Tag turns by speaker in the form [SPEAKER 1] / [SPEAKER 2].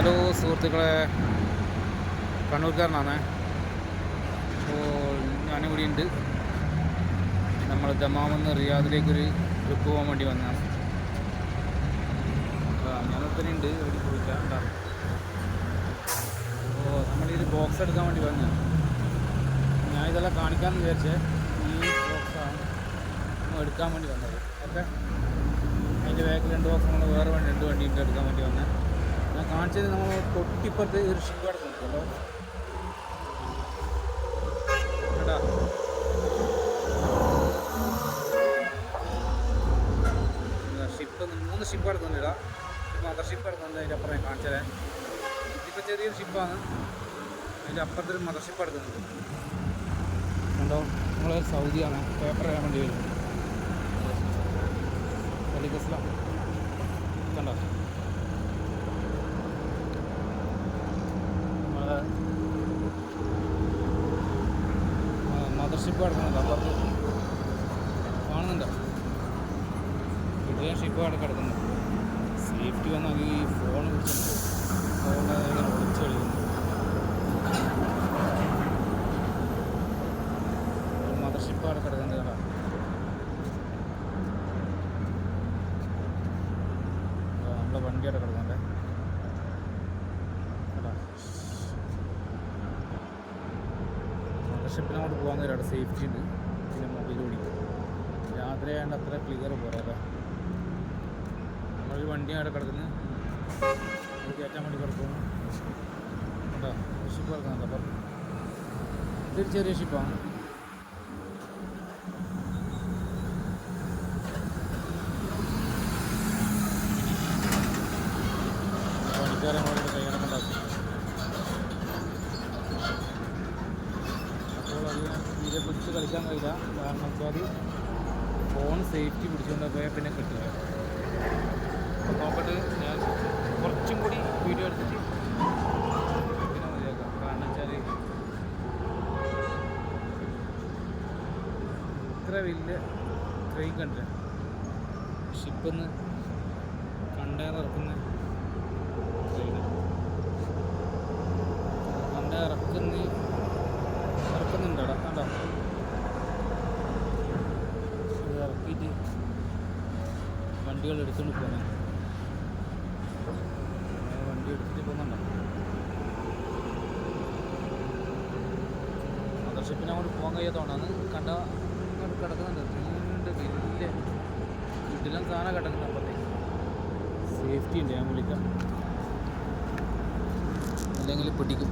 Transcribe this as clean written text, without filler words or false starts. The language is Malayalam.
[SPEAKER 1] ഹലോ സുഹൃത്തുക്കളെ, കണ്ണൂർക്കാരനാണ്. അപ്പോൾ ഞാനിവിടെ ഉണ്ട്. നമ്മൾ ദമാമെന്ന് റിയാദിലേക്കൊരു ട്രിപ്പ് പോകാൻ വേണ്ടി വന്നതാണ്. ഞാനൊക്കെ ഉണ്ട് ഒരു കുറിച്ചാണ്. അപ്പോൾ നമ്മളിത് ബോക്സ് എടുക്കാൻ വേണ്ടി വന്നതാണ്. ഞാൻ ഇതെല്ലാം കാണിക്കാമെന്ന് വിചാരിച്ചേ. ഈ ബോക്സാണ് നമ്മൾ എടുക്കാൻ വേണ്ടി വന്നത്. ഓക്കെ, അതിൻ്റെ ബാക്കിൽ 2 ബോക്സ് നമ്മൾ വേറെ 2 വണ്ടിയിട്ട് എടുക്കാൻ വേണ്ടി വന്നത്. ഞാൻ കാണിച്ചത് നമ്മൾ തൊട്ടിപ്പുറത്ത് ഒരു ഷിപ്പ് കിടക്കുന്നുണ്ടല്ലോ കേട്ടാ. ഷിപ്പ് 3 ഷിപ്പ് കിടക്കുന്നുണ്ട് ഇടാ. മദർ ഷിപ്പ് കിടക്കുന്നുണ്ട്. അതിൻ്റെ അപ്പുറം ഞാൻ കാണിച്ചത് ഇതിപ്പോൾ ചെറിയൊരു ഷിപ്പാണ്. അതിൻ്റെ അപ്പുറത്തൊരു മദർ ഷിപ്പ് കിടക്കുന്നുണ്ട് കണ്ടോ. നമ്മൾ സൗദിയാണ്. പേപ്പർ ചെയ്യാൻ വേണ്ടി വരും. വലിയ കണ്ടോ. മദർഷിപ്പ് കിടക്കുന്നുണ്ട് അപ്പുറത്ത് കാണുന്നുണ്ടോ. ഇവിടെയും ഷിപ്പ് കിടക്കുന്നുണ്ട്. സേഫ്റ്റി വന്നാൽ ഈ ഫോൺ പിടിച്ചിട്ടുണ്ട്. ഫോണ് ഒളിച്ച് കളിക്കുന്നു. മദർഷിപ്പ് കിടക്കുന്നുണ്ട് കേട്ടോ. നമ്മളെ വണ്ടി അവിടെ കിടക്കുന്നുണ്ട്. ഷിപ്പിന് അങ്ങോട്ട് പോകാൻ നേരം അവിടെ സേഫ്റ്റി ഉണ്ട്. പിന്നെ മൊബൈൽ ഓടിക്കും. രാത്രി ആയതുകൊണ്ട് അത്ര ക്ലിയർ പോരാല്ലോ. നമ്മളൊരു വണ്ടി അവിടെ കിടക്കുന്നു. കയറ്റാൻ വേണ്ടി കിടക്കുന്നു കേട്ടോ. ഷിപ്പ് കിടക്കുന്നുണ്ട്. അപ്പം ഇതൊരു ചെറിയ ഷിപ്പാണ്. പണിക്കാരെ നമ്മളോട് കൈകണക്ക് ഉണ്ടാക്കും. തീരെ പിടിച്ച് കളിക്കാൻ കഴിയില്ല. കാരണം വെച്ചാൽ ഫോൺ സേഫ്റ്റി പിടിച്ചുകൊണ്ട് പോയാൽ പിന്നെ കിട്ടില്ല. അപ്പോൾ നോക്കട്ടെ, ഞാൻ കുറച്ചും കൂടി വീഡിയോ എടുത്തിട്ട് പിന്നെ മതിയാക്കാം. കാരണം വെച്ചാൽ ഇത്ര വലിയ ട്രെയിൻ കണ്ടില്ല. ഷിപ്പിന്ന് കണ്ടെയ്നർ ഇറക്കുന്ന ട്രെയിൻ. കണ്ടെയ്നർ ഇറക്കുന്നുണ്ടോ കണ്ടോ. ഇത് ഇറക്കിയിട്ട് വണ്ടികൾ എടുത്തുകൊണ്ട് പോകുന്നത്. വണ്ടി എടുത്തിട്ട് പോകുന്നുണ്ടോ. മദർഷിപ്പിനെ അങ്ങോട്ട് പോകാൻ കഴിയാത്തതുകൊണ്ടാണ്. കണ്ട അങ്ങോട്ട് കിടക്കുന്നുണ്ട്. നീണ്ട് വലിയ വീട്ടിലും സാധനം കിടക്കുന്നത്. അപ്പോഴത്തേക്ക് സേഫ്റ്റി ഉണ്ട്. ഞാൻ വിളിക്കാം, അല്ലെങ്കിൽ പിടിക്കും.